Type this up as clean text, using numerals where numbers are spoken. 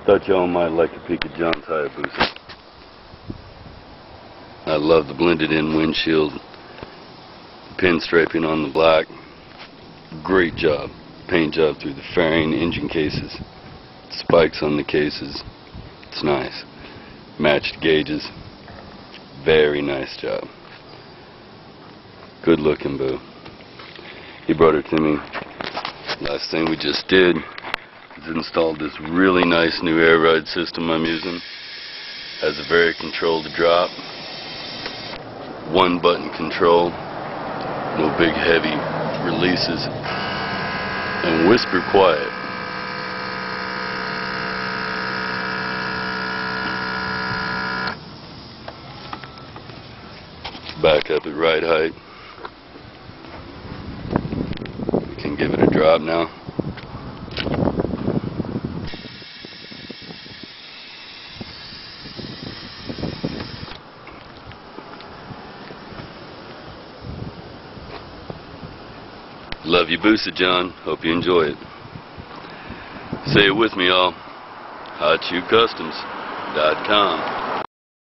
Thought y'all might like a peek at John's Hayabusa. I love the blended in windshield, pinstriping on the black. Great job. Paint job through the fairing, engine cases, spikes on the cases. It's nice. Matched gauges. Very nice job. Good looking boo. He brought it to me. Last thing we just did is installed this really nice new air ride system I'm using. Has a very controlled drop. One button control. No big heavy releases. And whisper quiet. Back up at ride height. We can give it a drop now. Love you, Busa, John. Hope you enjoy it. Say it with me, all. HotShoeCustoms.com.